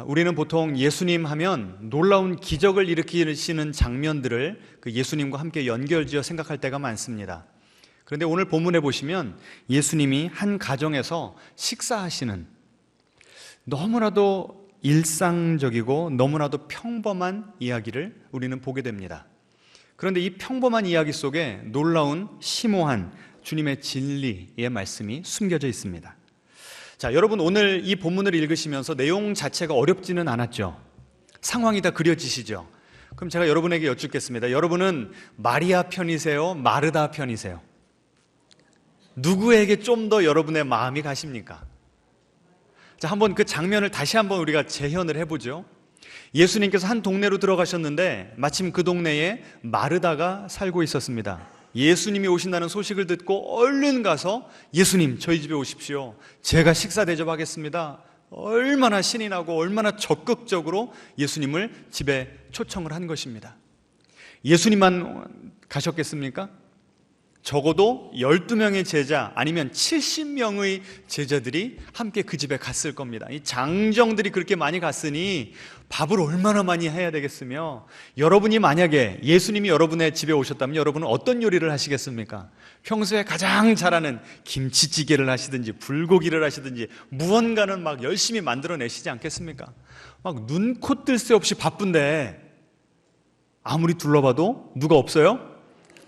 우리는 보통 예수님 하면 놀라운 기적을 일으키시는 장면들을 그 예수님과 함께 연결지어 생각할 때가 많습니다. 그런데 오늘 본문에 보시면 예수님이 한 가정에서 식사하시는 너무나도 일상적이고 너무나도 평범한 이야기를 우리는 보게 됩니다. 그런데 이 평범한 이야기 속에 놀라운 심오한 주님의 진리의 말씀이 숨겨져 있습니다. 자, 여러분 오늘 이 본문을 읽으시면서 내용 자체가 어렵지는 않았죠? 상황이 다 그려지시죠? 그럼 제가 여러분에게 여쭙겠습니다. 여러분은 마리아 편이세요? 마르다 편이세요? 누구에게 좀 더 여러분의 마음이 가십니까? 자, 한번 그 장면을 다시 한번 우리가 재현을 해보죠. 예수님께서 한 동네로 들어가셨는데 마침 그 동네에 마르다가 살고 있었습니다. 예수님이 오신다는 소식을 듣고 얼른 가서 예수님 저희 집에 오십시오. 제가 식사 대접하겠습니다. 얼마나 신이 나고 얼마나 적극적으로 예수님을 집에 초청을 한 것입니다. 예수님만 가셨겠습니까? 적어도 12명의 제자 아니면 70명의 제자들이 함께 그 집에 갔을 겁니다. 이 장정들이 그렇게 많이 갔으니 밥을 얼마나 많이 해야 되겠으며, 여러분이 만약에 예수님이 여러분의 집에 오셨다면 여러분은 어떤 요리를 하시겠습니까? 평소에 가장 잘하는 김치찌개를 하시든지 불고기를 하시든지 무언가는 막 열심히 만들어내시지 않겠습니까? 막 눈코 뜰 새 없이 바쁜데 아무리 둘러봐도 누가 없어요?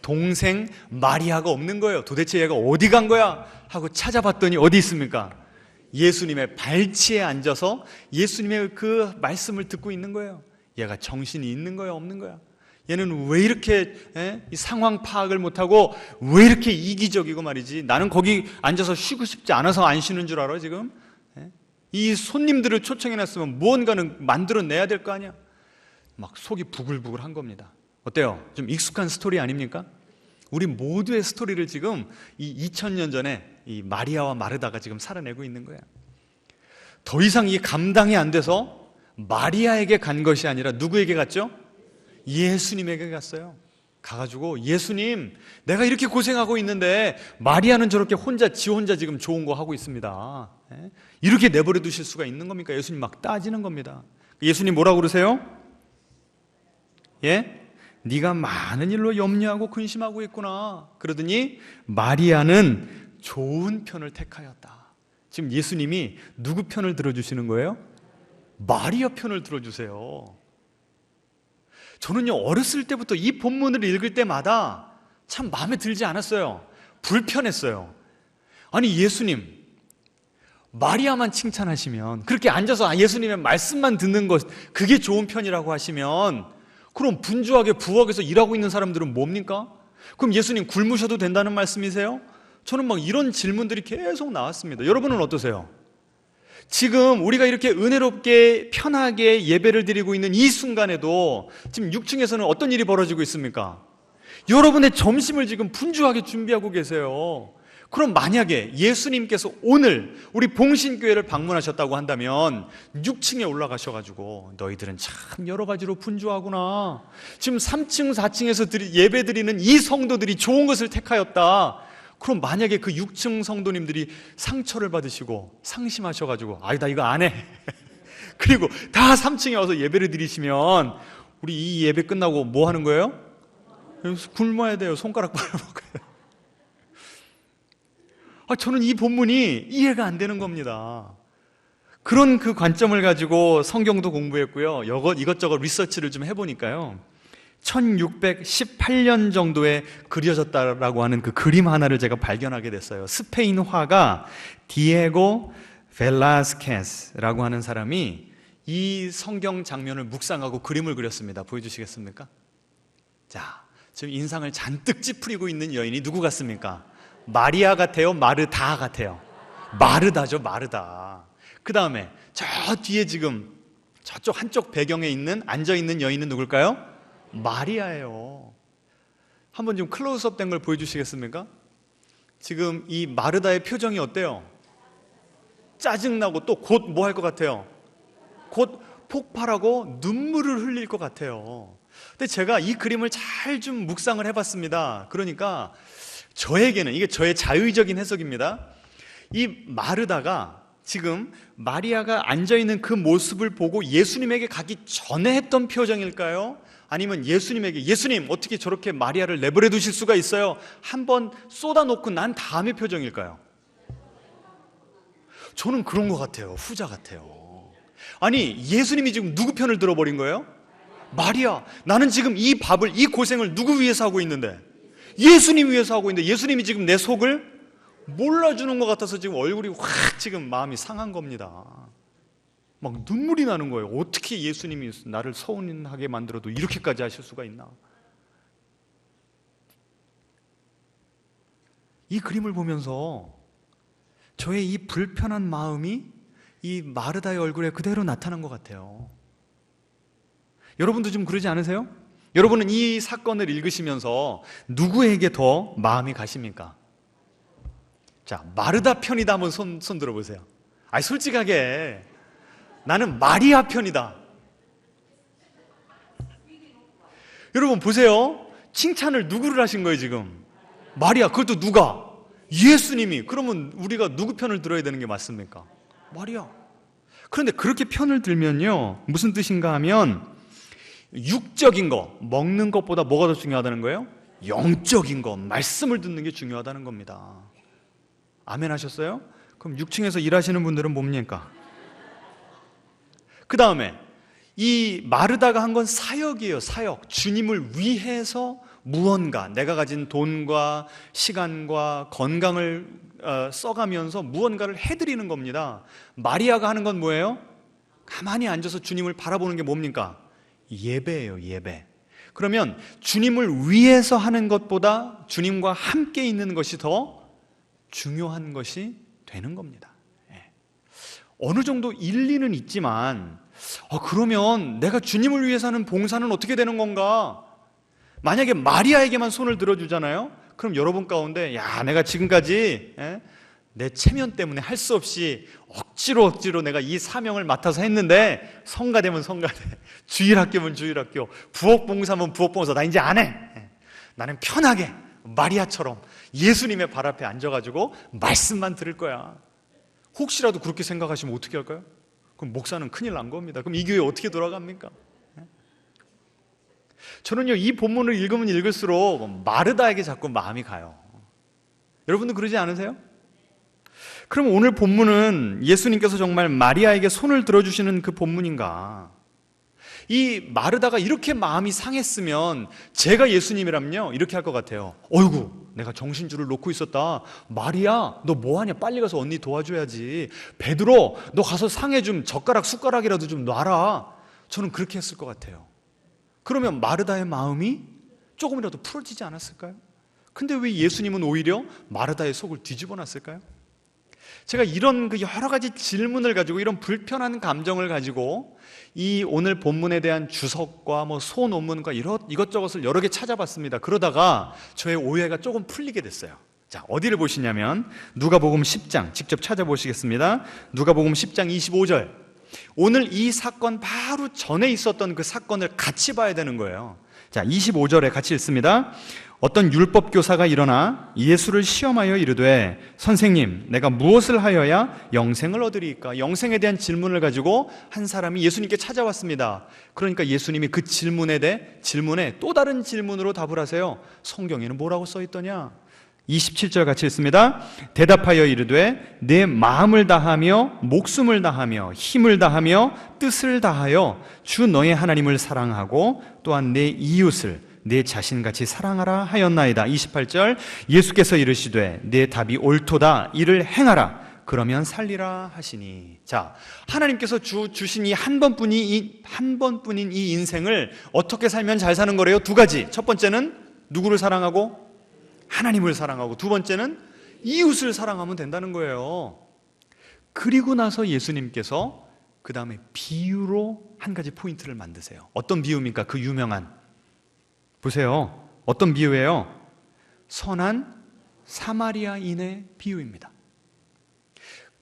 동생 마리아가 없는 거예요. 도대체 얘가 어디 간 거야? 하고 찾아봤더니 어디 있습니까? 예수님의 발치에 앉아서 예수님의 그 말씀을 듣고 있는 거예요. 얘가 정신이 있는 거야, 없는 거야? 얘는 왜 이렇게 이 상황 파악을 못하고 왜 이렇게 이기적이고 말이지? 나는 거기 앉아서 쉬고 싶지 않아서 안 쉬는 줄 알아 지금? 이 손님들을 초청해놨으면 무언가는 만들어내야 될 거 아니야? 막 속이 부글부글 한 겁니다. 어때요? 좀 익숙한 스토리 아닙니까? 우리 모두의 스토리를 지금 이 2000년 전에 이 마리아와 마르다가 지금 살아내고 있는 거예요. 더 이상 이 감당이 안 돼서 마리아에게 간 것이 아니라 누구에게 갔죠? 예수님에게 갔어요. 가가지고 예수님, 내가 이렇게 고생하고 있는데 마리아는 저렇게 지 혼자 지금 좋은 거 하고 있습니다. 이렇게 내버려 두실 수가 있는 겁니까? 예수님 막 따지는 겁니다. 예수님 뭐라고 그러세요? 예? 네가 많은 일로 염려하고 근심하고 있구나. 그러더니 마리아는 좋은 편을 택하였다. 지금 예수님이 누구 편을 들어주시는 거예요? 마리아 편을 들어주세요. 저는요, 어렸을 때부터 이 본문을 읽을 때마다 참 마음에 들지 않았어요. 불편했어요. 아니 예수님, 마리아만 칭찬하시면, 그렇게 앉아서 예수님의 말씀만 듣는 것, 그게 좋은 편이라고 하시면, 그럼 분주하게 부엌에서 일하고 있는 사람들은 뭡니까? 그럼 예수님 굶으셔도 된다는 말씀이세요? 저는 막 이런 질문들이 계속 나왔습니다. 여러분은 어떠세요? 지금 우리가 이렇게 은혜롭게 편하게 예배를 드리고 있는 이 순간에도 지금 6층에서는 어떤 일이 벌어지고 있습니까? 여러분의 점심을 지금 분주하게 준비하고 계세요. 그럼 만약에 예수님께서 오늘 우리 봉신교회를 방문하셨다고 한다면 6층에 올라가셔가지고 너희들은 참 여러 가지로 분주하구나. 지금 3층, 4층에서 예배 드리는 이 성도들이 좋은 것을 택하였다. 그럼 만약에 그 6층 성도님들이 상처를 받으시고 상심하셔가지고 나 이거 안 해. 그리고 다 3층에 와서 예배를 드리시면 우리 이 예배 끝나고 뭐 하는 거예요? 굶어야 돼요. 손가락 빨아먹어요. 저는 이 본문이 이해가 안 되는 겁니다. 그런 그 관점을 가지고 성경도 공부했고요. 이것저것 리서치를 좀 해보니까요. 1618년 정도에 그려졌다라고 하는 그 그림 하나를 제가 발견하게 됐어요. 스페인 화가 디에고 벨라스케스라고 하는 사람이 이 성경 장면을 묵상하고 그림을 그렸습니다. 보여주시겠습니까? 자, 지금 인상을 잔뜩 찌푸리고 있는 여인이 누구 같습니까? 마리아 같아요? 마르다 같아요? 마르다죠, 마르다. 그 다음에 저 뒤에 지금 저쪽 한쪽 배경에 앉아있는 여인은 누굴까요? 마리아예요. 한번 좀 클로즈업 된 걸 보여주시겠습니까? 지금 이 마르다의 표정이 어때요? 짜증나고 또 곧 뭐 할 것 같아요? 곧 폭발하고 눈물을 흘릴 것 같아요. 근데 제가 이 그림을 잘 좀 묵상을 해봤습니다. 그러니까 저에게는, 이게 저의 자의적인 해석입니다, 이 마르다가 지금 마리아가 앉아있는 그 모습을 보고 예수님에게 가기 전에 했던 표정일까요? 아니면 예수님에게 예수님 어떻게 저렇게 마리아를 내버려 두실 수가 있어요? 한번 쏟아놓고 난 다음의 표정일까요? 저는 그런 것 같아요. 후자 같아요. 아니 예수님이 지금 누구 편을 들어버린 거예요? 마리아, 나는 지금 이 밥을, 이 고생을 누구 위해서 하고 있는데? 예수님 위해서 하고 있는데 예수님이 지금 내 속을 몰라주는 것 같아서 지금 얼굴이 확 지금 마음이 상한 겁니다. 막 눈물이 나는 거예요. 어떻게 예수님이 나를 서운하게 만들어도 이렇게까지 하실 수가 있나? 이 그림을 보면서 저의 이 불편한 마음이 이 마르다의 얼굴에 그대로 나타난 것 같아요. 여러분도 좀 그러지 않으세요? 여러분은 이 사건을 읽으시면서 누구에게 더 마음이 가십니까? 자, 마르다 편이다 한번 손 들어보세요. 아니 솔직하게 나는 마리아 편이다. 여러분 보세요. 칭찬을 누구를 하신 거예요 지금? 마리아. 그것도 누가? 예수님이. 그러면 우리가 누구 편을 들어야 되는 게 맞습니까? 마리아. 그런데 그렇게 편을 들면요 무슨 뜻인가 하면 육적인 거, 먹는 것보다 뭐가 더 중요하다는 거예요? 영적인 거, 말씀을 듣는 게 중요하다는 겁니다. 아멘 하셨어요? 그럼 6층에서 일하시는 분들은 뭡니까? 그 다음에 이 마르다가 한 건 사역이에요. 사역. 주님을 위해서 무언가, 내가 가진 돈과 시간과 건강을 써가면서 무언가를 해드리는 겁니다. 마리아가 하는 건 뭐예요? 가만히 앉아서 주님을 바라보는 게 뭡니까? 예배예요. 예배. 그러면 주님을 위해서 하는 것보다 주님과 함께 있는 것이 더 중요한 것이 되는 겁니다. 어느 정도 일리는 있지만 그러면 내가 주님을 위해서 하는 봉사는 어떻게 되는 건가? 만약에 마리아에게만 손을 들어주잖아요. 그럼 여러분 가운데 야 내가 지금까지 내 체면 때문에 할 수 없이 억지로 내가 이 사명을 맡아서 했는데 성가되면 성가대, 주일학교면 주일학교, 부엌봉사면 부엌봉사, 나 이제 안 해. 나는 편하게 마리아처럼 예수님의 발 앞에 앉아가지고 말씀만 들을 거야. 혹시라도 그렇게 생각하시면 어떻게 할까요? 그럼 목사는 큰일 난 겁니다. 그럼 이 교회 어떻게 돌아갑니까? 저는요 이 본문을 읽으면 읽을수록 마르다에게 자꾸 마음이 가요. 여러분도 그러지 않으세요? 그럼 오늘 본문은 예수님께서 정말 마리아에게 손을 들어주시는 그 본문인가? 이 마르다가 이렇게 마음이 상했으면 제가 예수님이라면요 이렇게 할 것 같아요. 어이구 내가 정신줄을 놓고 있었다. 마리아 너 뭐하냐? 빨리 가서 언니 도와줘야지. 베드로 너 가서 상에 좀 젓가락 숟가락이라도 좀 놔라. 저는 그렇게 했을 것 같아요. 그러면 마르다의 마음이 조금이라도 풀어지지 않았을까요? 근데 왜 예수님은 오히려 마르다의 속을 뒤집어 놨을까요? 제가 이런 그 여러 가지 질문을 가지고 이런 불편한 감정을 가지고 이 오늘 본문에 대한 주석과 소논문과 이것저것을 여러 개 찾아봤습니다. 그러다가 저의 오해가 조금 풀리게 됐어요. 자, 어디를 보시냐면 누가복음 10장 직접 찾아보시겠습니다. 누가복음 10장 25절. 오늘 이 사건 바로 전에 있었던 그 사건을 같이 봐야 되는 거예요. 자, 25절에 같이 읽습니다. 어떤 율법 교사가 일어나 예수를 시험하여 이르되 선생님 내가 무엇을 하여야 영생을 얻으리이까? 영생에 대한 질문을 가지고 한 사람이 예수님께 찾아왔습니다. 그러니까 예수님이 그 질문에 또 다른 질문으로 답을 하세요. 성경에는 뭐라고 써 있더냐? 27절 같이 읽습니다. 대답하여 이르되 내 마음을 다하며 목숨을 다하며 힘을 다하며 뜻을 다하여 주 너의 하나님을 사랑하고 또한 내 이웃을 내 자신같이 사랑하라 하였나이다. 28절 예수께서 이르시되 내 답이 옳도다. 이를 행하라. 그러면 살리라 하시니. 자, 하나님께서 주신 이 한 번뿐인 이 인생을 어떻게 살면 잘 사는 거래요? 두 가지. 첫 번째는 누구를 사랑하고? 하나님을 사랑하고, 두 번째는 이웃을 사랑하면 된다는 거예요. 그리고 나서 예수님께서 그 다음에 비유로 한 가지 포인트를 만드세요. 어떤 비유입니까? 그 유명한, 보세요. 어떤 비유예요? 선한 사마리아인의 비유입니다.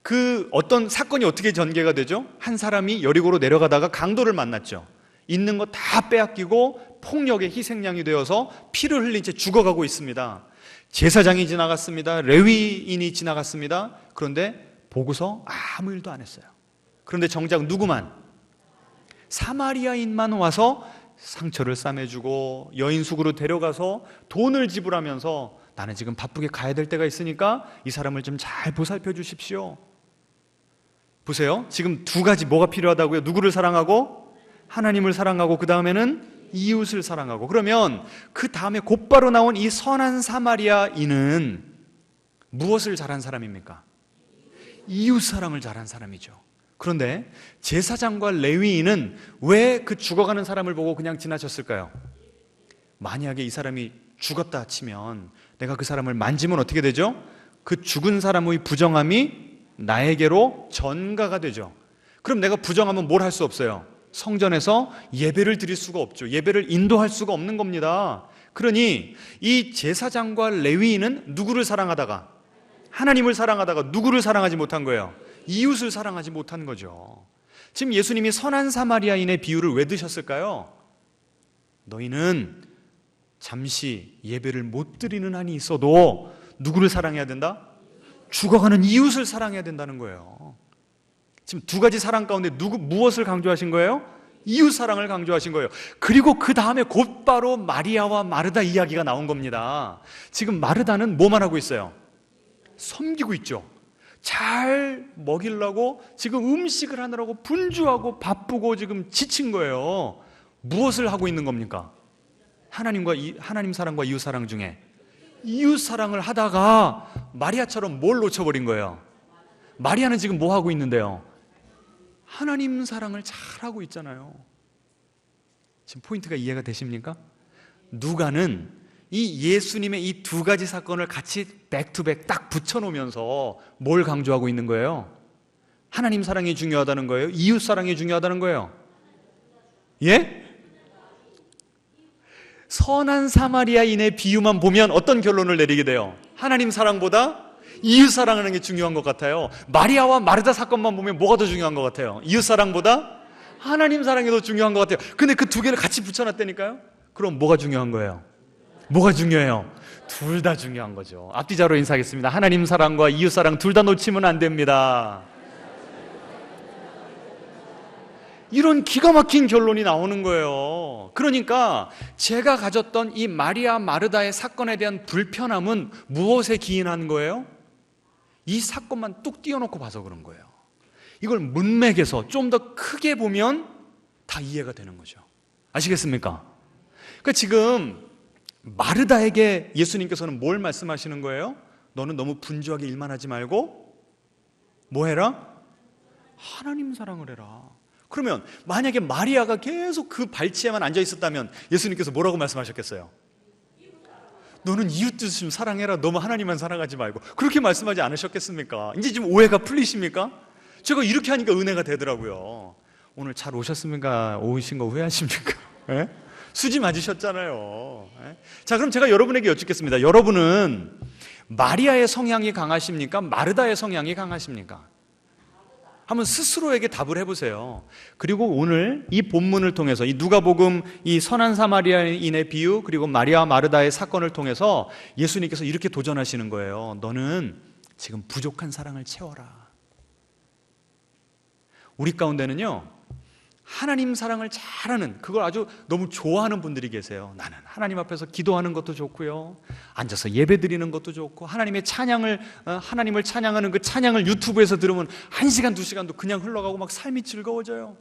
그 어떤 사건이 어떻게 전개가 되죠? 한 사람이 여리고로 내려가다가 강도를 만났죠. 있는 거 다 빼앗기고 폭력의 희생양이 되어서 피를 흘린 채 죽어가고 있습니다. 제사장이 지나갔습니다. 레위인이 지나갔습니다. 그런데 보고서 아무 일도 안 했어요. 그런데 정작 누구만? 사마리아인만 와서 상처를 싸매주고 여인숙으로 데려가서 돈을 지불하면서 나는 지금 바쁘게 가야 될 때가 있으니까 이 사람을 좀 잘 보살펴 주십시오. 보세요. 지금 두 가지 뭐가 필요하다고요? 누구를 사랑하고 하나님을 사랑하고 그 다음에는 이웃을 사랑하고. 그러면 그 다음에 곧바로 나온 이 선한 사마리아인은 무엇을 잘한 사람입니까? 이웃 사랑을 잘한 사람이죠. 그런데 제사장과 레위인은 왜 그 죽어가는 사람을 보고 그냥 지나쳤을까요? 만약에 이 사람이 죽었다 치면 내가 그 사람을 만지면 어떻게 되죠? 그 죽은 사람의 부정함이 나에게로 전가가 되죠. 그럼 내가 부정하면 뭘 할 수 없어요? 성전에서 예배를 드릴 수가 없죠. 예배를 인도할 수가 없는 겁니다. 그러니 이 제사장과 레위인은 누구를 사랑하다가? 하나님을 사랑하다가 누구를 사랑하지 못한 거예요? 이웃을 사랑하지 못한 거죠. 지금 예수님이 선한 사마리아인의 비유를 왜 드셨을까요? 너희는 잠시 예배를 못 드리는 한이 있어도 누구를 사랑해야 된다? 죽어가는 이웃을 사랑해야 된다는 거예요. 지금 두 가지 사랑 가운데 무엇을 강조하신 거예요? 이웃 사랑을 강조하신 거예요. 그리고 그 다음에 곧바로 마리아와 마르다 이야기가 나온 겁니다. 지금 마르다는 뭐만 하고 있어요? 섬기고 있죠. 잘 먹이려고 지금 음식을 하느라고 분주하고 바쁘고 지금 지친 거예요. 무엇을 하고 있는 겁니까? 하나님 사랑과 이웃 사랑 중에 이웃 사랑을 하다가 마리아처럼 뭘 놓쳐버린 거예요? 마리아는 지금 뭐 하고 있는데요? 하나님 사랑을 잘하고 있잖아요. 지금 포인트가 이해가 되십니까? 누가는 이 예수님의 이 두 가지 사건을 같이 백투백 딱 붙여놓으면서 뭘 강조하고 있는 거예요? 하나님 사랑이 중요하다는 거예요? 이웃 사랑이 중요하다는 거예요? 예? 선한 사마리아인의 비유만 보면 어떤 결론을 내리게 돼요? 하나님 사랑보다 이웃 사랑하는 게 중요한 것 같아요. 마리아와 마르다 사건만 보면 뭐가 더 중요한 것 같아요? 이웃 사랑보다 하나님 사랑이 더 중요한 것 같아요. 근데 그 두 개를 같이 붙여놨다니까요? 그럼 뭐가 중요한 거예요? 뭐가 중요해요? 둘 다 중요한 거죠. 앞뒤자로 인사하겠습니다. 하나님 사랑과 이웃 사랑 둘 다 놓치면 안 됩니다. 이런 기가 막힌 결론이 나오는 거예요. 그러니까 제가 가졌던 이 마리아 마르다의 사건에 대한 불편함은 무엇에 기인한 거예요? 이 사건만 뚝 띄워놓고 봐서 그런 거예요. 이걸 문맥에서 좀 더 크게 보면 다 이해가 되는 거죠. 아시겠습니까? 그러니까 지금 마르다에게 예수님께서는 뭘 말씀하시는 거예요? 너는 너무 분주하게 일만 하지 말고 뭐 해라? 하나님 사랑을 해라. 그러면 만약에 마리아가 계속 그 발치에만 앉아 있었다면 예수님께서 뭐라고 말씀하셨겠어요? 너는 이웃도 좀 사랑해라. 너무 하나님만 사랑하지 말고. 그렇게 말씀하지 않으셨겠습니까? 이제 좀 오해가 풀리십니까? 제가 이렇게 하니까 은혜가 되더라고요. 오늘 잘 오셨습니까? 오신 거 후회하십니까? 예? 수지 맞으셨잖아요. 예? 자, 그럼 제가 여러분에게 여쭙겠습니다. 여러분은 마리아의 성향이 강하십니까? 마르다의 성향이 강하십니까? 한번 스스로에게 답을 해보세요. 그리고 오늘 이 본문을 통해서 이 누가복음 이 선한 사마리아인의 비유 그리고 마리아 마르다의 사건을 통해서 예수님께서 이렇게 도전하시는 거예요. 너는 지금 부족한 사랑을 채워라. 우리 가운데는요, 하나님 사랑을 잘하는, 그걸 아주 너무 좋아하는 분들이 계세요. 나는 하나님 앞에서 기도하는 것도 좋고요, 앉아서 예배 드리는 것도 좋고, 하나님의 찬양을, 하나님을 찬양하는 그 찬양을 유튜브에서 들으면 1시간, 2시간도 그냥 흘러가고 막 삶이 즐거워져요.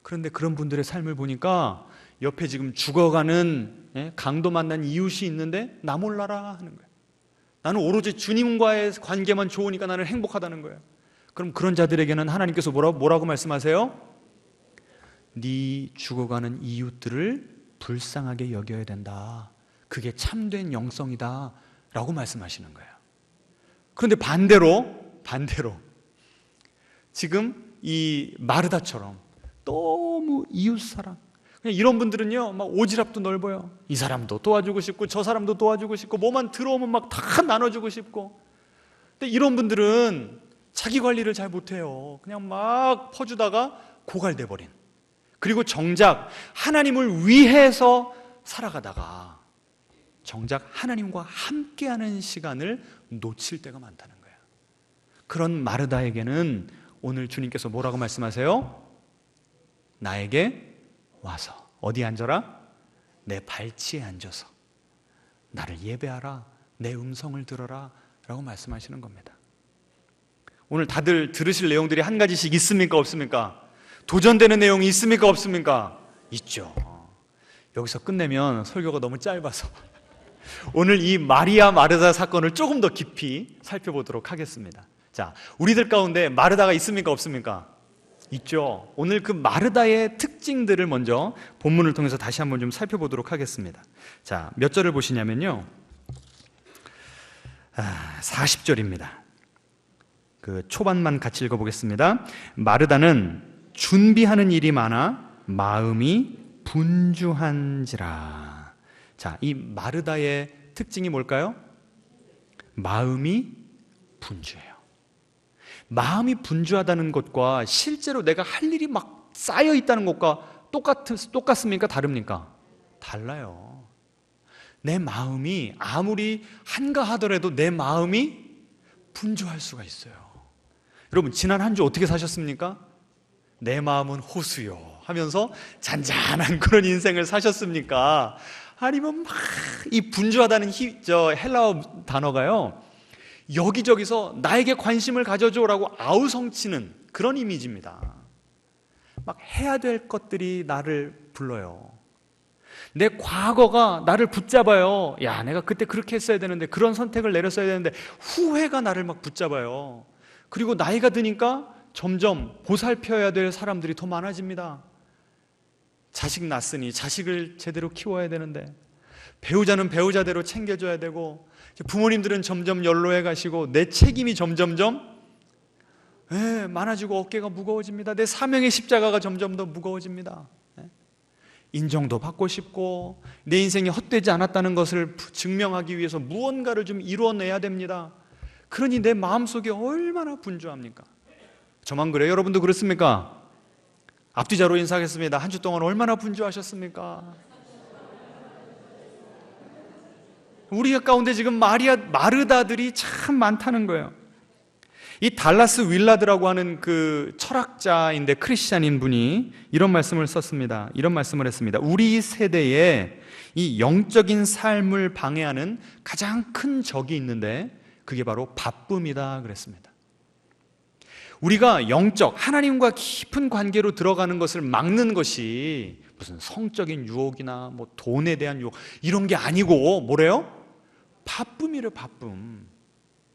그런데 그런 분들의 삶을 보니까 옆에 지금 죽어가는 강도 만난 이웃이 있는데 나 몰라라 하는 거예요. 나는 오로지 주님과의 관계만 좋으니까 나는 행복하다는 거예요. 그럼 그런 자들에게는 하나님께서 뭐라고 말씀하세요? 네 죽어가는 이웃들을 불쌍하게 여겨야 된다. 그게 참된 영성이다 라고 말씀하시는 거예요. 그런데 반대로 지금 이 마르다처럼 너무 이웃사랑, 그냥 이런 분들은요 막 오지랖도 넓어요. 이 사람도 도와주고 싶고 저 사람도 도와주고 싶고 뭐만 들어오면 막 다 나눠주고 싶고. 근데 이런 분들은 자기 관리를 잘 못해요. 그냥 막 퍼주다가 고갈돼 버린, 그리고 정작 하나님을 위해서 살아가다가 정작 하나님과 함께하는 시간을 놓칠 때가 많다는 거예요. 그런 마르다에게는 오늘 주님께서 뭐라고 말씀하세요? 나에게 와서 어디 앉아라? 내 발치에 앉아서 나를 예배하라, 내 음성을 들어라 라고 말씀하시는 겁니다. 오늘 다들 들으실 내용들이 한 가지씩 있습니까? 없습니까? 도전되는 내용이 있습니까? 없습니까? 있죠. 여기서 끝내면 설교가 너무 짧아서 오늘 이 마리아 마르다 사건을 조금 더 깊이 살펴보도록 하겠습니다. 자, 우리들 가운데 마르다가 있습니까? 없습니까? 있죠. 오늘 그 마르다의 특징들을 먼저 본문을 통해서 다시 한번 좀 살펴보도록 하겠습니다. 자, 몇 절을 보시냐면요, 40절입니다. 그 초반만 같이 읽어보겠습니다. 마르다는 준비하는 일이 많아 마음이 분주한지라. 자, 이 마르다의 특징이 뭘까요? 마음이 분주해요. 마음이 분주하다는 것과 실제로 내가 할 일이 막 쌓여 있다는 것과 똑같습니까? 다릅니까? 달라요. 내 마음이 아무리 한가하더라도 내 마음이 분주할 수가 있어요. 여러분, 지난 한 주 어떻게 사셨습니까? 내 마음은 호수요 하면서 잔잔한 그런 인생을 사셨습니까? 아니면 막 이 분주하다는 헬라어 단어가요, 여기저기서 나에게 관심을 가져줘라고 아우성치는 그런 이미지입니다. 막 해야 될 것들이 나를 불러요. 내 과거가 나를 붙잡아요. 야, 내가 그때 그렇게 했어야 되는데, 그런 선택을 내렸어야 되는데, 후회가 나를 막 붙잡아요. 그리고 나이가 드니까 점점 보살펴야 될 사람들이 더 많아집니다. 자식 낳았으니 자식을 제대로 키워야 되는데, 배우자는 배우자대로 챙겨줘야 되고, 부모님들은 점점 연로해 가시고, 내 책임이 점점점 많아지고 어깨가 무거워집니다. 내 사명의 십자가가 점점 더 무거워집니다. 인정도 받고 싶고, 내 인생이 헛되지 않았다는 것을 증명하기 위해서 무언가를 좀 이루어내야 됩니다. 그러니 내 마음속에 얼마나 분주합니까? 저만 그래요? 여러분도 그렇습니까? 앞뒤자로 인사하겠습니다. 한 주 동안 얼마나 분주하셨습니까? 우리 가운데 지금 마르다들이 참 많다는 거예요. 이 달라스 윌라드라고 하는 그 철학자인데 크리스찬인 분이 이런 말씀을 썼습니다. 이런 말씀을 했습니다. 우리 세대에 이 영적인 삶을 방해하는 가장 큰 적이 있는데 그게 바로 바쁨이다 그랬습니다. 우리가 영적, 하나님과 깊은 관계로 들어가는 것을 막는 것이 무슨 성적인 유혹이나 뭐 돈에 대한 유혹 이런 게 아니고 뭐래요? 바쁨이래, 바쁨.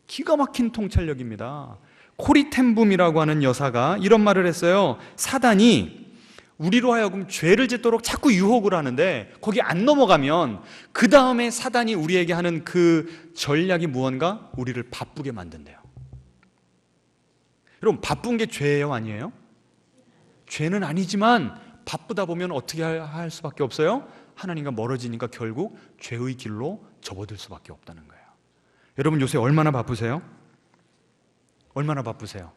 기가 막힌 통찰력입니다. 코리 텐붐이라고 하는 여사가 이런 말을 했어요. 사단이 우리로 하여금 죄를 짓도록 자꾸 유혹을 하는데 거기 안 넘어가면 그 다음에 사단이 우리에게 하는 그 전략이 무언가 우리를 바쁘게 만든대요. 여러분, 바쁜 게 죄예요, 아니에요? 죄는 아니지만 바쁘다 보면 어떻게 할 수밖에 없어요? 하나님과 멀어지니까 결국 죄의 길로 접어들 수밖에 없다는 거예요. 여러분, 요새 얼마나 바쁘세요? 얼마나 바쁘세요?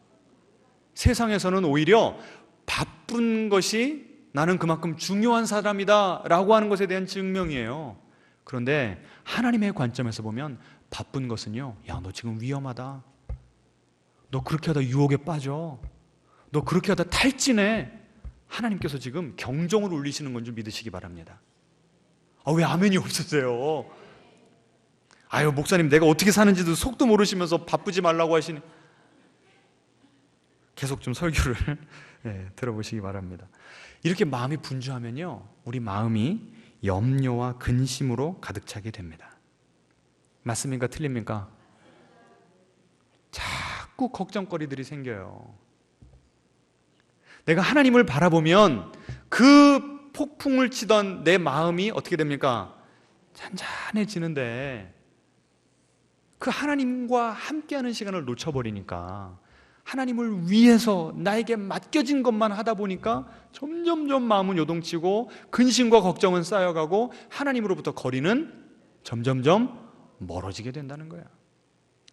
세상에서는 오히려 바쁜 것이 나는 그만큼 중요한 사람이다 라고 하는 것에 대한 증명이에요. 그런데 하나님의 관점에서 보면 바쁜 것은요, 야, 너 지금 위험하다, 너 그렇게 하다 유혹에 빠져, 너 그렇게 하다 탈진해, 하나님께서 지금 경종을 울리시는 건 좀 믿으시기 바랍니다. 왜 아멘이 없으세요? 아유, 목사님, 내가 어떻게 사는지도 속도 모르시면서 바쁘지 말라고 하시니. 계속 좀 설교를 들어보시기 바랍니다. 이렇게 마음이 분주하면요, 우리 마음이 염려와 근심으로 가득 차게 됩니다. 맞습니까? 틀립니까? 자꾸 걱정거리들이 생겨요. 내가 하나님을 바라보면 그 폭풍을 치던 내 마음이 어떻게 됩니까? 잔잔해지는데 그 하나님과 함께하는 시간을 놓쳐버리니까, 하나님을 위해서 나에게 맡겨진 것만 하다 보니까 점점점 마음은 요동치고 근심과 걱정은 쌓여가고 하나님으로부터 거리는 점점점 멀어지게 된다는 거야.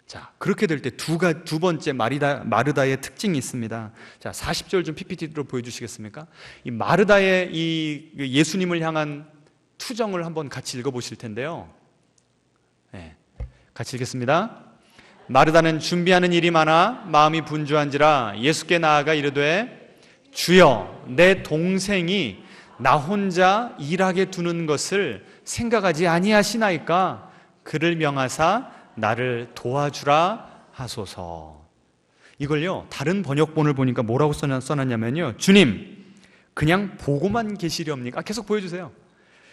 자, 그렇게 될 때 두 번째 마르다의 특징이 있습니다. 자, 40절 좀 PPT로 보여주시겠습니까? 이 마르다의 이 예수님을 향한 투정을 한번 같이 읽어보실 텐데요. 같이 읽겠습니다. 마르다는 준비하는 일이 많아 마음이 분주한지라 예수께 나아가 이르되 주여, 내 동생이 나 혼자 일하게 두는 것을 생각하지 아니하시나이까 그를 명하사 나를 도와주라 하소서. 이걸요, 다른 번역본을 보니까 뭐라고 써놨냐면요, 주님 그냥 보고만 계시렵니까? 계속 보여주세요.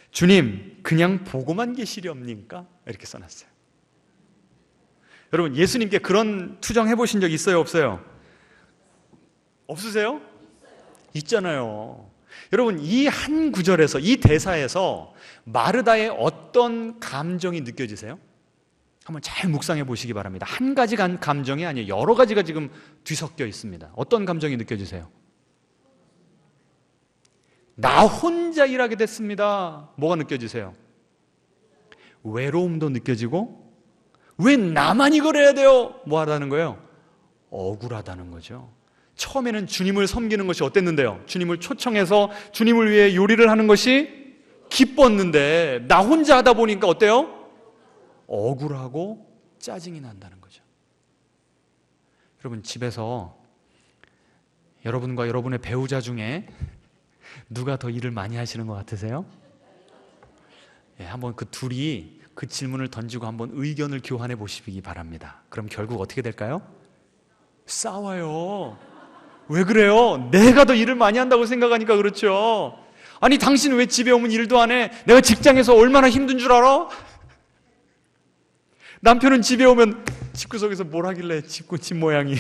주님 그냥 보고만 계시렵니까? 이렇게 써놨어요. 여러분, 예수님께 그런 투정 해보신 적 있어요, 없어요? 없으세요? 있잖아요. 여러분, 이 한 구절에서, 이 대사에서 마르다의 어떤 감정이 느껴지세요? 한번 잘 묵상해 보시기 바랍니다. 한 가지 감정이 아니에요. 여러 가지가 지금 뒤섞여 있습니다. 어떤 감정이 느껴지세요? 나 혼자 일하게 됐습니다. 뭐가 느껴지세요? 외로움도 느껴지고, 왜 나만 이걸 해야 돼요? 뭐 하다는 거예요? 억울하다는 거죠. 처음에는 주님을 섬기는 것이 어땠는데요? 주님을 초청해서 주님을 위해 요리를 하는 것이 기뻤는데, 나 혼자 하다 보니까 어때요? 억울하고 짜증이 난다는 거죠. 여러분, 집에서 여러분과 여러분의 배우자 중에 누가 더 일을 많이 하시는 것 같으세요? 한번 그 둘이 그 질문을 던지고 한번 의견을 교환해 보시기 바랍니다. 그럼 결국 어떻게 될까요? 싸워요. 왜 그래요? 내가 더 일을 많이 한다고 생각하니까 그렇죠. 아니, 당신 왜 집에 오면 일도 안 해? 내가 직장에서 얼마나 힘든 줄 알아? 남편은 집에 오면 집구석에서 뭘 하길래 집 모양이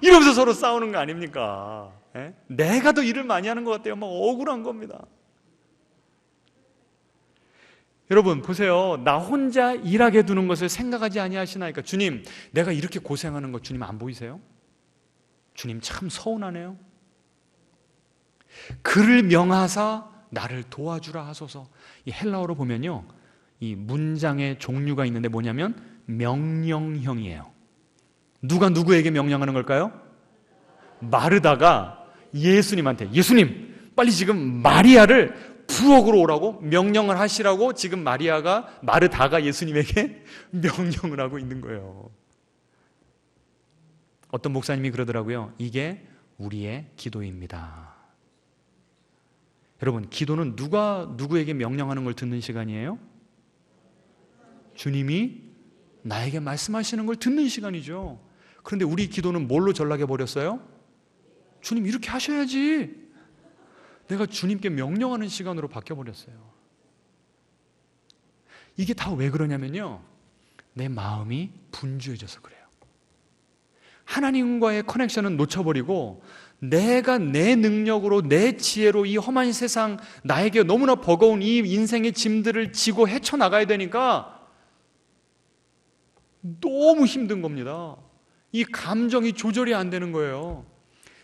이러면서 서로 싸우는 거 아닙니까? 내가 더 일을 많이 하는 것 같아요. 막 억울한 겁니다. 여러분 보세요. 나 혼자 일하게 두는 것을 생각하지 아니하시나이까. 주님, 내가 이렇게 고생하는 거 주님 안 보이세요? 주님 참 서운하네요. 그를 명하사 나를 도와주라 하소서. 이 헬라어로 보면요, 이 문장의 종류가 있는데 뭐냐면 명령형이에요. 누가 누구에게 명령하는 걸까요? 마르다가 예수님한테, 예수님 빨리 지금 마리아를 부엌으로 오라고 명령을 하시라고 지금 마르다가 예수님에게 명령을 하고 있는 거예요. 어떤 목사님이 그러더라고요. 이게 우리의 기도입니다. 여러분, 기도는 누가 누구에게 명령하는 걸 듣는 시간이에요? 주님이 나에게 말씀하시는 걸 듣는 시간이죠. 그런데 우리 기도는 뭘로 전락해 버렸어요? 주님 이렇게 하셔야지. 내가 주님께 명령하는 시간으로 바뀌어 버렸어요. 이게 다 왜 그러냐면요, 내 마음이 분주해져서 그래요. 하나님과의 커넥션은 놓쳐버리고 내가 내 능력으로, 내 지혜로 이 험한 세상, 나에게 너무나 버거운 이 인생의 짐들을 지고 헤쳐나가야 되니까 너무 힘든 겁니다. 이 감정이 조절이 안 되는 거예요.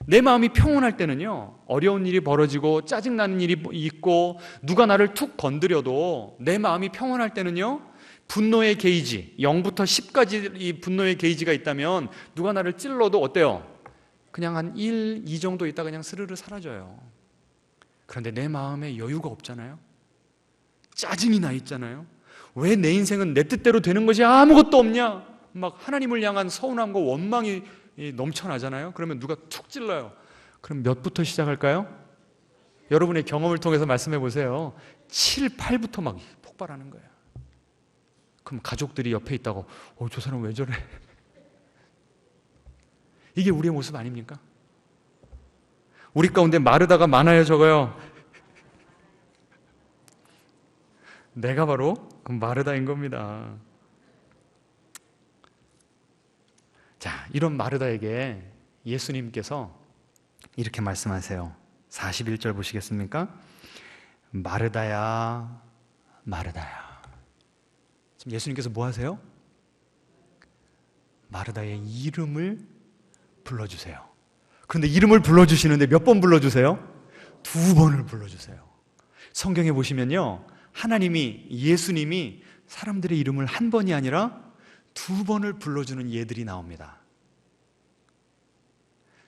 내 마음이 평온할 때는요, 어려운 일이 벌어지고 짜증나는 일이 있고 누가 나를 툭 건드려도 내 마음이 평온할 때는요, 분노의 게이지 0부터 10까지 이 분노의 게이지가 있다면 누가 나를 찔러도 어때요? 그냥 한 1, 2 정도 있다 그냥 스르르 사라져요. 그런데 내 마음에 여유가 없잖아요. 짜증이 나 있잖아요. 왜 내 인생은 내 뜻대로 되는 것이 아무것도 없냐? 막 하나님을 향한 서운함과 원망이 넘쳐나잖아요. 그러면 누가 툭 찔러요. 그럼 몇부터 시작할까요? 여러분의 경험을 통해서 말씀해 보세요. 7, 8부터 막 폭발하는 거예요. 그럼 가족들이 옆에 있다고 저 사람 왜 저래? 이게 우리의 모습 아닙니까? 우리 가운데 마르다가 많아요, 적어요? 내가 바로 그 마르다인 겁니다. 자, 이런 마르다에게 예수님께서 이렇게 말씀하세요. 41절 보시겠습니까? 마르다야, 마르다야. 지금 예수님께서 뭐 하세요? 마르다의 이름을 불러주세요. 그런데 이름을 불러주시는데 몇 번 불러주세요? 2번을 불러주세요. 성경에 보시면요, 예수님이 사람들의 이름을 한 번이 아니라 2번을 불러주는 예들이 나옵니다.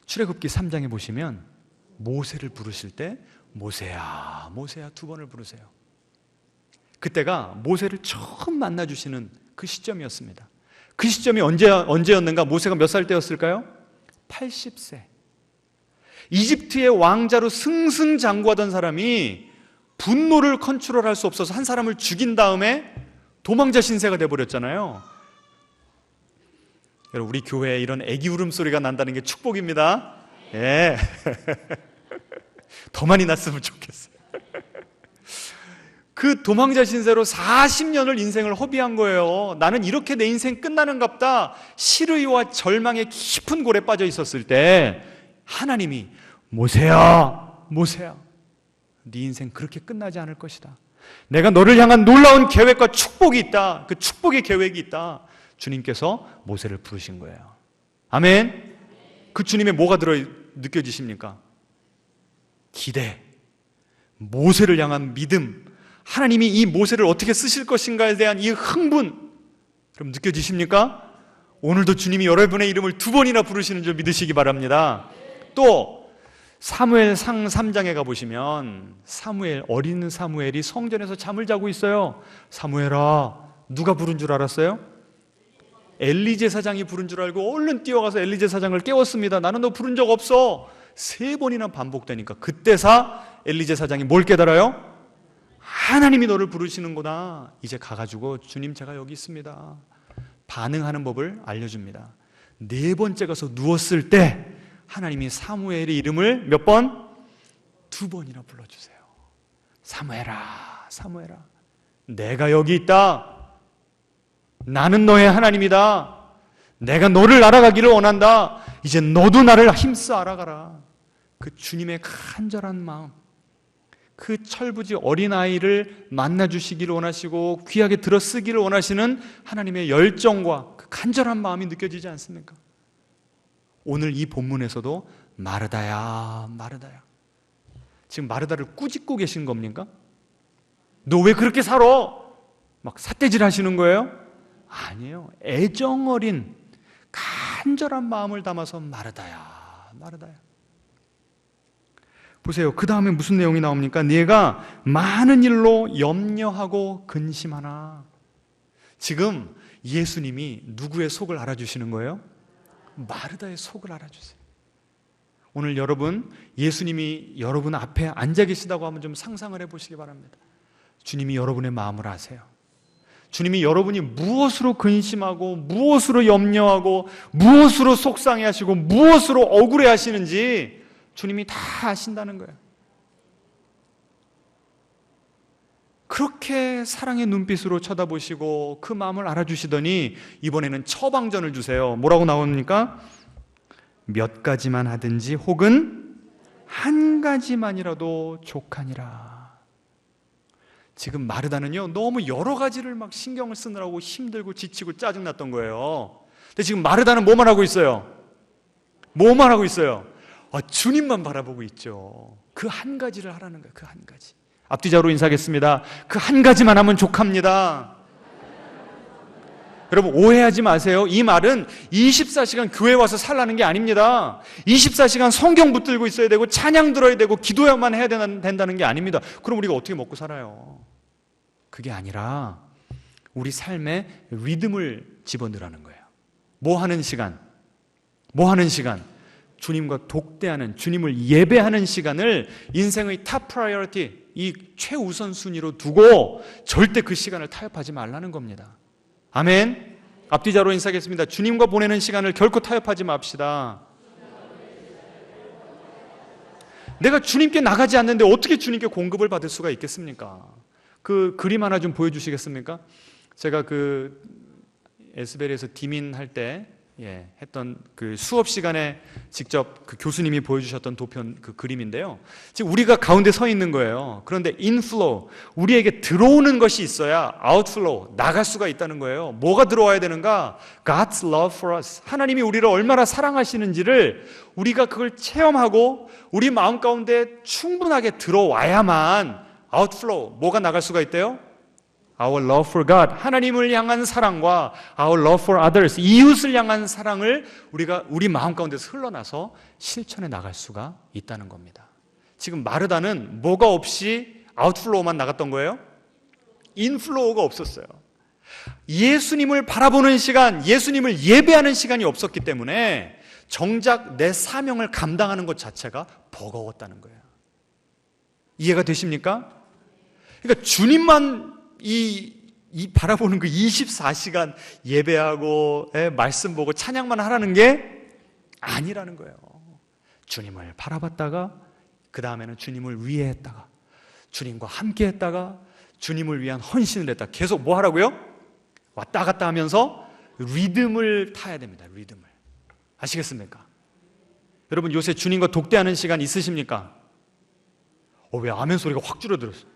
출애굽기 3장에 보시면 모세를 부르실 때 모세야, 모세야 2번을 부르세요. 그때가 모세를 처음 만나주시는 그 시점이었습니다. 그 시점이 언제였는가? 모세가 몇 살 때였을까요? 80세. 이집트의 왕자로 승승장구하던 사람이 분노를 컨트롤할 수 없어서 한 사람을 죽인 다음에 도망자 신세가 돼버렸잖아요. 여러분, 우리 교회에 이런 애기 울음소리가 난다는 게 축복입니다. 예. 더 많이 났으면 좋겠어요. 그 도망자 신세로 40년을 인생을 허비한 거예요. 나는 이렇게 내 인생 끝나는갑다. 실의와 절망의 깊은 골에 빠져 있었을 때 하나님이 모세야, 모세야, 네 인생 그렇게 끝나지 않을 것이다. 내가 너를 향한 놀라운 계획과 축복이 있다. 그 축복의 계획이 있다. 주님께서 모세를 부르신 거예요. 아멘. 그 주님의 뭐가 느껴지십니까? 기대, 모세를 향한 믿음, 하나님이 이 모세를 어떻게 쓰실 것인가에 대한 이 흥분, 그럼 느껴지십니까? 오늘도 주님이 여러분의 이름을 2번이나 부르시는 줄 믿으시기 바랍니다. 또 사무엘상 3장에 가보시면 어린 사무엘이 성전에서 잠을 자고 있어요. 사무엘아, 누가 부른 줄 알았어요? 엘리 제사장이 부른 줄 알고 얼른 뛰어가서 엘리 제사장을 깨웠습니다. 나는 너 부른 적 없어. 3번이나 반복되니까 그때서 엘리 제사장이 뭘 깨달아요? 하나님이 너를 부르시는구나. 이제 가가지고 주님 제가 여기 있습니다. 반응하는 법을 알려줍니다. 4번째 가서 누웠을 때 하나님이 사무엘의 이름을 몇 번? 2번이나 불러주세요. 사무엘아, 사무엘아, 내가 여기 있다. 나는 너의 하나님이다. 내가 너를 알아가기를 원한다. 이제 너도 나를 힘써 알아가라. 그 주님의 간절한 마음, 그 철부지 어린아이를 만나주시기를 원하시고 귀하게 들어쓰기를 원하시는 하나님의 열정과 그 간절한 마음이 느껴지지 않습니까? 오늘 이 본문에서도 마르다야, 마르다야. 지금 마르다를 꾸짖고 계신 겁니까? 너 왜 그렇게 살아? 막 삿대질 하시는 거예요? 아니에요. 애정어린 간절한 마음을 담아서 마르다야, 마르다야. 보세요. 그 다음에 무슨 내용이 나옵니까? 네가 많은 일로 염려하고 근심하나. 지금 예수님이 누구의 속을 알아주시는 거예요? 마르다의 속을 알아주세요. 오늘 여러분, 예수님이 여러분 앞에 앉아 계시다고 하면 좀 상상을 해보시기 바랍니다. 주님이 여러분의 마음을 아세요. 주님이 여러분이 무엇으로 근심하고 무엇으로 염려하고 무엇으로 속상해하시고 무엇으로 억울해하시는지 주님이 다 아신다는 거예요. 그렇게 사랑의 눈빛으로 쳐다보시고 그 마음을 알아주시더니 이번에는 처방전을 주세요. 뭐라고 나옵니까? 몇 가지만 하든지 혹은 한 가지만이라도 족하니라. 지금 마르다는요, 너무 여러 가지를 막 신경을 쓰느라고 힘들고 지치고 짜증났던 거예요. 근데 지금 마르다는 뭐만 하고 있어요? 뭐만 하고 있어요? 주님만 바라보고 있죠. 그 한 가지를 하라는 거예요. 그 한 가지. 앞뒤자로 인사하겠습니다. 그 한 가지만 하면 족합니다. 여러분, 오해하지 마세요. 이 말은 24시간 교회 와서 살라는 게 아닙니다. 24시간 성경 붙들고 있어야 되고 찬양 들어야 되고 기도야만 해야 된다는 게 아닙니다. 그럼 우리가 어떻게 먹고 살아요? 그게 아니라 우리 삶에 리듬을 집어넣으라는 거예요. 뭐 하는 시간? 주님과 독대하는, 주님을 예배하는 시간을 인생의 탑 프라이어리티, 이 최우선 순위로 두고 절대 그 시간을 타협하지 말라는 겁니다. 아멘. 앞뒤자로 인사하겠습니다. 주님과 보내는 시간을 결코 타협하지 맙시다. 내가 주님께 나가지 않는데 어떻게 주님께 공급을 받을 수가 있겠습니까? 그 그림 하나 좀 보여주시겠습니까? 제가 그 에스베리에서 디민할 때 했던 그 수업 시간에 직접 그 교수님이 보여주셨던 도편 그 그림인데요. 지금 우리가 가운데 서 있는 거예요. 그런데 인플로우, 우리에게 들어오는 것이 있어야 아웃플로우, 나갈 수가 있다는 거예요. 뭐가 들어와야 되는가? God's love for us. 하나님이 우리를 얼마나 사랑하시는지를 우리가 그걸 체험하고 우리 마음 가운데 충분하게 들어와야만 아웃플로우, 뭐가 나갈 수가 있대요? Our love for God, 하나님을 향한 사랑과 Our love for others, 이웃을 향한 사랑을 우리가 우리 마음 가운데서 흘러나서 실천해 나갈 수가 있다는 겁니다. 지금 마르다는 뭐가 없이 아웃플로우만 나갔던 거예요? 인플로우가 없었어요. 예수님을 바라보는 시간, 예수님을 예배하는 시간이 없었기 때문에 정작 내 사명을 감당하는 것 자체가 버거웠다는 거예요. 이해가 되십니까? 그러니까 주님만 이 바라보는 그 24시간 예배하고 말씀 보고 찬양만 하라는 게 아니라는 거예요. 주님을 바라봤다가 그 다음에는 주님을 위해 했다가 주님과 함께 했다가 주님을 위한 헌신을 했다. 계속 뭐 하라고요? 왔다 갔다 하면서 리듬을 타야 됩니다. 리듬을. 아시겠습니까? 여러분 요새 주님과 독대하는 시간 있으십니까? 왜 아멘 소리가 확 줄어들었어요?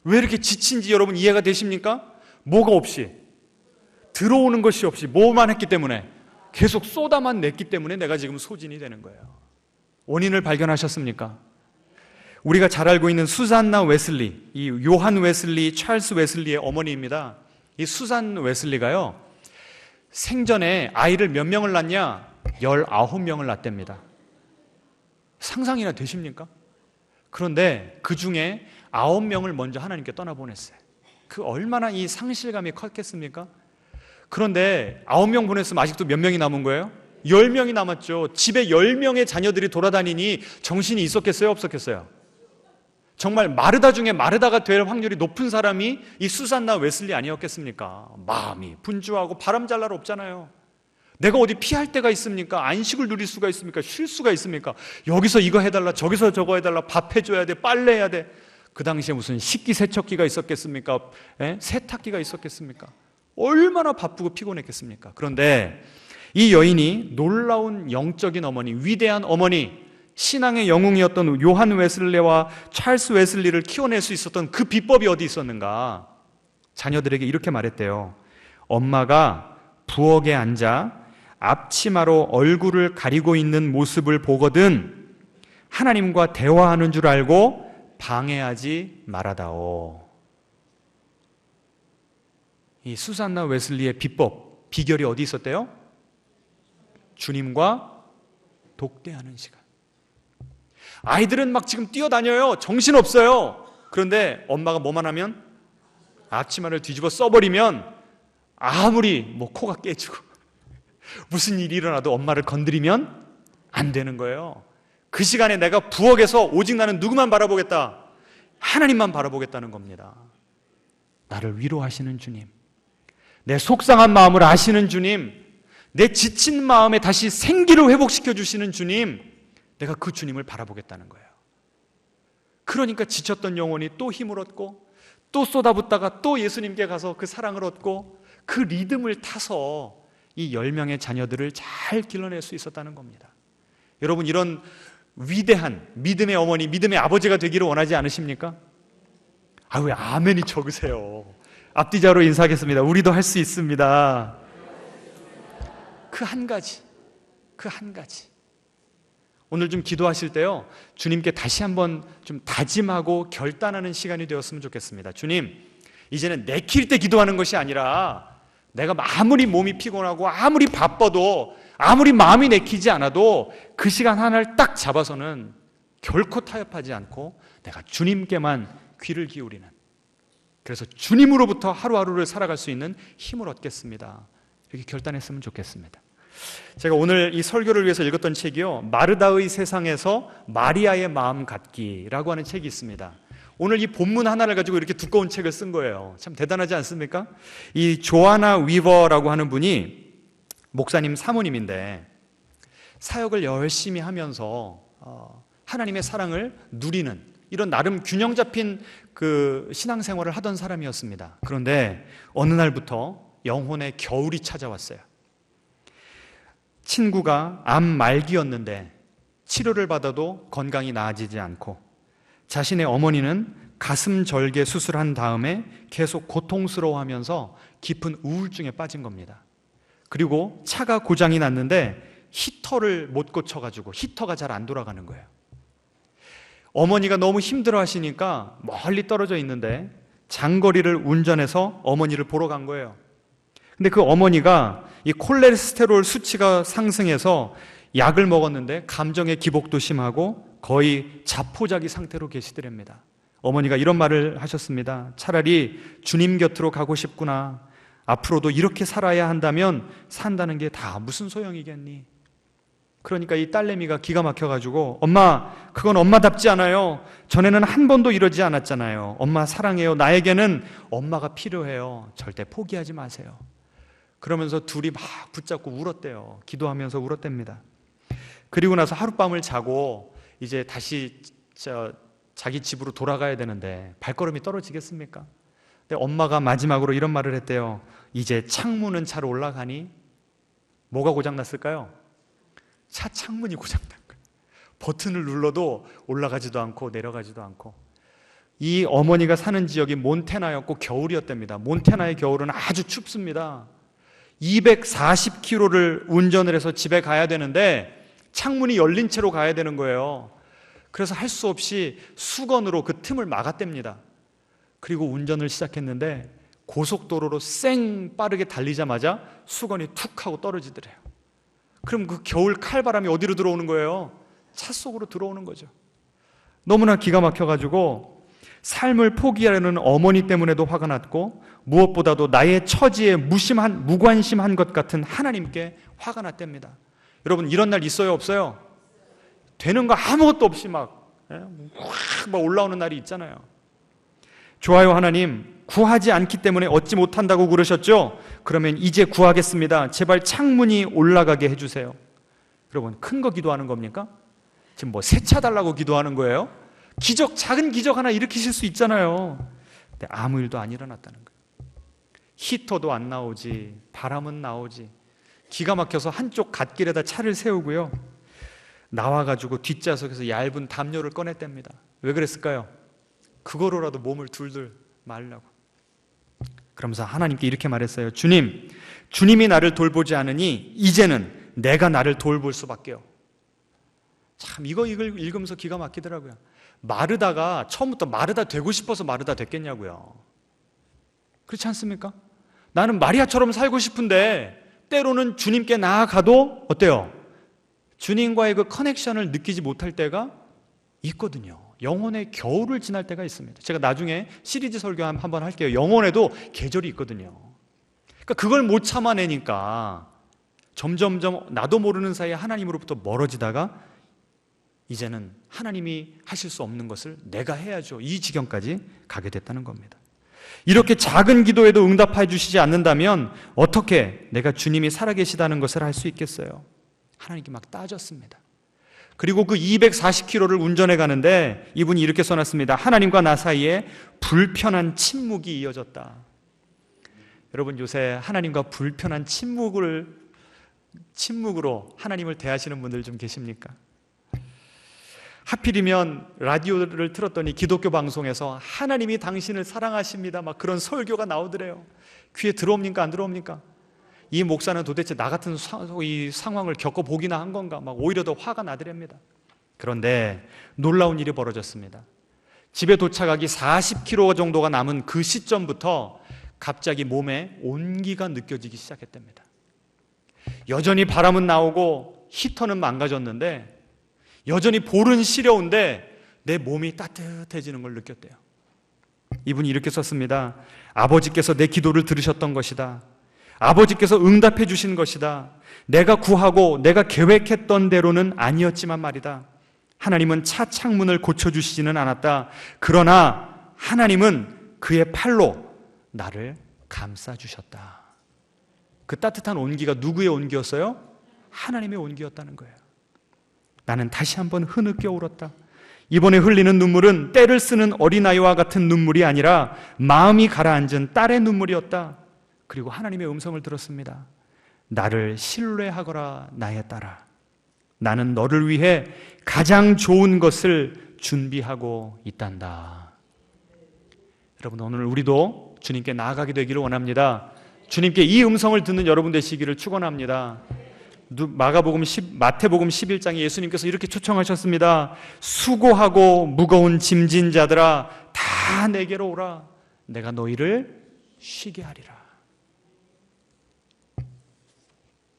왜 이렇게 지친지 여러분 이해가 되십니까? 뭐가 없이, 들어오는 것이 없이 뭐만 했기 때문에, 계속 쏟아만 냈기 때문에 내가 지금 소진이 되는 거예요. 원인을 발견하셨습니까? 우리가 잘 알고 있는 수산나 웨슬리, 이 요한 웨슬리, 찰스 웨슬리의 어머니입니다. 이 수산 웨슬리가요, 생전에 아이를 몇 명을 낳냐? 19명을 낳답니다. 상상이나 되십니까? 그런데 그 중에 9명을 먼저 하나님께 떠나보냈어요. 그 얼마나 이 상실감이 컸겠습니까? 그런데 9명 보냈으면 아직도 몇 명이 남은 거예요? 10명이 남았죠. 집에 10명의 자녀들이 돌아다니니 정신이 있었겠어요? 없었겠어요? 정말 마르다 중에 마르다가 될 확률이 높은 사람이 이 수산나 웨슬리 아니었겠습니까? 마음이 분주하고 바람 잘 날 없잖아요. 내가 어디 피할 데가 있습니까? 안식을 누릴 수가 있습니까? 쉴 수가 있습니까? 여기서 이거 해달라, 저기서 저거 해달라, 밥 해줘야 돼, 빨래해야 돼. 그 당시에 무슨 식기세척기가 있었겠습니까? 세탁기가 있었겠습니까? 얼마나 바쁘고 피곤했겠습니까? 그런데 이 여인이 놀라운 영적인 어머니, 위대한 어머니, 신앙의 영웅이었던 요한 웨슬리와 찰스 웨슬리를 키워낼 수 있었던 그 비법이 어디 있었는가? 자녀들에게 이렇게 말했대요. 엄마가 부엌에 앉아 앞치마로 얼굴을 가리고 있는 모습을 보거든 하나님과 대화하는 줄 알고 방해하지 말아다오. 이 수산나 웨슬리의 비법, 비결이 어디 있었대요? 주님과 독대하는 시간. 아이들은 막 지금 뛰어다녀요. 정신없어요. 그런데 엄마가 뭐만 하면, 앞치마를 뒤집어 써버리면 아무리 코가 깨지고 무슨 일이 일어나도 엄마를 건드리면 안 되는 거예요. 그 시간에 내가 부엌에서 오직 나는 누구만 바라보겠다? 하나님만 바라보겠다는 겁니다. 나를 위로하시는 주님, 내 속상한 마음을 아시는 주님, 내 지친 마음에 다시 생기를 회복시켜 주시는 주님, 내가 그 주님을 바라보겠다는 거예요. 그러니까 지쳤던 영혼이 또 힘을 얻고 또 쏟아붓다가 또 예수님께 가서 그 사랑을 얻고 그 리듬을 타서 이 10명의 자녀들을 잘 길러낼 수 있었다는 겁니다. 여러분, 이런 위대한 믿음의 어머니, 믿음의 아버지가 되기를 원하지 않으십니까? 왜 아멘이 적으세요? 앞뒤자로 인사하겠습니다. 우리도 할 수 있습니다. 그 한 가지. 오늘 좀 기도하실 때요, 주님께 다시 한번 좀 다짐하고 결단하는 시간이 되었으면 좋겠습니다. 주님, 이제는 내킬 때 기도하는 것이 아니라 내가 아무리 몸이 피곤하고 아무리 바빠도 아무리 마음이 내키지 않아도 그 시간 하나를 딱 잡아서는 결코 타협하지 않고 내가 주님께만 귀를 기울이는, 그래서 주님으로부터 하루하루를 살아갈 수 있는 힘을 얻겠습니다. 이렇게 결단했으면 좋겠습니다. 제가 오늘 이 설교를 위해서 읽었던 책이요, 마르다의 세상에서 마리아의 마음 갖기라고 하는 책이 있습니다. 오늘 이 본문 하나를 가지고 이렇게 두꺼운 책을 쓴 거예요. 참 대단하지 않습니까? 이 조아나 위버라고 하는 분이 목사님 사모님인데 사역을 열심히 하면서 하나님의 사랑을 누리는 이런 나름 균형 잡힌 그 신앙생활을 하던 사람이었습니다. 그런데 어느 날부터 영혼의 겨울이 찾아왔어요. 친구가 암 말기였는데 치료를 받아도 건강이 나아지지 않고, 자신의 어머니는 가슴 절개 수술한 다음에 계속 고통스러워하면서 깊은 우울증에 빠진 겁니다. 그리고 차가 고장이 났는데 히터를 못 고쳐가지고 히터가 잘 안 돌아가는 거예요. 어머니가 너무 힘들어 하시니까 멀리 떨어져 있는데 장거리를 운전해서 어머니를 보러 간 거예요. 근데 그 어머니가 이 콜레스테롤 수치가 상승해서 약을 먹었는데 감정의 기복도 심하고 거의 자포자기 상태로 계시더랍니다. 어머니가 이런 말을 하셨습니다. 차라리 주님 곁으로 가고 싶구나. 앞으로도 이렇게 살아야 한다면 산다는 게 다 무슨 소용이겠니? 그러니까 이 딸내미가 기가 막혀가지고, 엄마, 그건 엄마답지 않아요. 전에는 한 번도 이러지 않았잖아요. 엄마 사랑해요. 나에게는 엄마가 필요해요. 절대 포기하지 마세요. 그러면서 둘이 막 붙잡고 울었대요. 기도하면서 울었답니다. 그리고 나서 하룻밤을 자고 이제 다시 자기 집으로 돌아가야 되는데 발걸음이 떨어지겠습니까? 근데 엄마가 마지막으로 이런 말을 했대요. 이제 창문은 잘 올라가니? 뭐가 고장났을까요? 차 창문이 고장난 거예요. 버튼을 눌러도 올라가지도 않고 내려가지도 않고. 이 어머니가 사는 지역이 몬태나였고 겨울이었답니다. 몬태나의 겨울은 아주 춥습니다. 240km를 운전을 해서 집에 가야 되는데 창문이 열린 채로 가야 되는 거예요. 그래서 할 수 없이 수건으로 그 틈을 막았답니다. 그리고 운전을 시작했는데 고속도로로 쌩 빠르게 달리자마자 수건이 툭 하고 떨어지더래요. 그럼 그 겨울 칼바람이 어디로 들어오는 거예요? 차 속으로 들어오는 거죠. 너무나 기가 막혀가지고 삶을 포기하려는 어머니 때문에도 화가 났고, 무엇보다도 나의 처지에 무관심한 것 같은 하나님께 화가 났답니다. 여러분, 이런 날 있어요, 없어요? 되는 거 아무것도 없이 막 올라오는 날이 있잖아요. 좋아요, 하나님, 구하지 않기 때문에 얻지 못한다고 그러셨죠? 그러면 이제 구하겠습니다. 제발 창문이 올라가게 해주세요. 여러분, 큰 거 기도하는 겁니까? 지금 뭐 새 차 달라고 기도하는 거예요? 작은 기적 하나 일으키실 수 있잖아요. 근데 아무 일도 안 일어났다는 거예요. 히터도 안 나오지, 바람은 나오지. 기가 막혀서 한쪽 갓길에다 차를 세우고요, 나와가지고 뒷좌석에서 얇은 담요를 꺼냈답니다. 왜 그랬을까요? 그거로라도 몸을 둘둘 말라고. 그러면서 하나님께 이렇게 말했어요. 주님이 나를 돌보지 않으니 이제는 내가 나를 돌볼 수밖에요. 참, 이거 읽으면서 기가 막히더라고요. 마르다가 처음부터 마르다 되고 싶어서 마르다 됐겠냐고요. 그렇지 않습니까? 나는 마리아처럼 살고 싶은데 때로는 주님께 나아가도 어때요? 주님과의 그 커넥션을 느끼지 못할 때가 있거든요. 영혼의 겨울을 지날 때가 있습니다. 제가 나중에 시리즈 설교 한번 할게요. 영혼에도 계절이 있거든요. 그러니까 그걸 못 참아내니까 점점점 나도 모르는 사이에 하나님으로부터 멀어지다가 이제는 하나님이 하실 수 없는 것을 내가 해야죠, 이 지경까지 가게 됐다는 겁니다. 이렇게 작은 기도에도 응답해 주시지 않는다면 어떻게 내가 주님이 살아계시다는 것을 알 수 있겠어요? 하나님께 막 따졌습니다. 그리고 그 240km를 운전해 가는데 이분이 이렇게 써놨습니다. 하나님과 나 사이에 불편한 침묵이 이어졌다. 여러분, 요새 하나님과 불편한 침묵으로 하나님을 대하시는 분들 좀 계십니까? 하필이면 라디오를 틀었더니 기독교 방송에서 하나님이 당신을 사랑하십니다, 막 그런 설교가 나오더래요. 귀에 들어옵니까, 안 들어옵니까? 이 목사는 도대체 나 같은 이 상황을 겪어보기나 한 건가, 막 오히려 더 화가 나더랍니다. 그런데 놀라운 일이 벌어졌습니다. 집에 도착하기 40km 정도가 남은 그 시점부터 갑자기 몸에 온기가 느껴지기 시작했답니다. 여전히 바람은 나오고 히터는 망가졌는데, 여전히 볼은 시려운데 내 몸이 따뜻해지는 걸 느꼈대요. 이분이 이렇게 썼습니다. 아버지께서 내 기도를 들으셨던 것이다. 아버지께서 응답해 주신 것이다. 내가 구하고 내가 계획했던 대로는 아니었지만 말이다. 하나님은 차 창문을 고쳐주시지는 않았다. 그러나 하나님은 그의 팔로 나를 감싸주셨다. 그 따뜻한 온기가 누구의 온기였어요? 하나님의 온기였다는 거예요. 나는 다시 한번 흐느껴 울었다. 이번에 흘리는 눈물은 때를 쓰는 어린아이와 같은 눈물이 아니라 마음이 가라앉은 딸의 눈물이었다. 그리고 하나님의 음성을 들었습니다. 나를 신뢰하거라, 나의 딸아. 나는 너를 위해 가장 좋은 것을 준비하고 있단다. 여러분, 오늘 우리도 주님께 나아가게 되기를 원합니다. 주님께 이 음성을 듣는 여러분 되시기를 축원합니다. 마태복음 11장에 예수님께서 이렇게 초청하셨습니다. 수고하고 무거운 짐진 자들아, 다 내게로 오라. 내가 너희를 쉬게 하리라.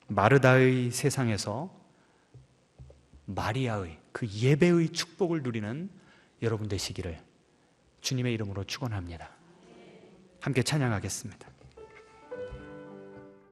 마르다의 세상에서 마리아의 그 예배의 축복을 누리는 여러분 되시기를 주님의 이름으로 축원합니다. 함께 찬양하겠습니다.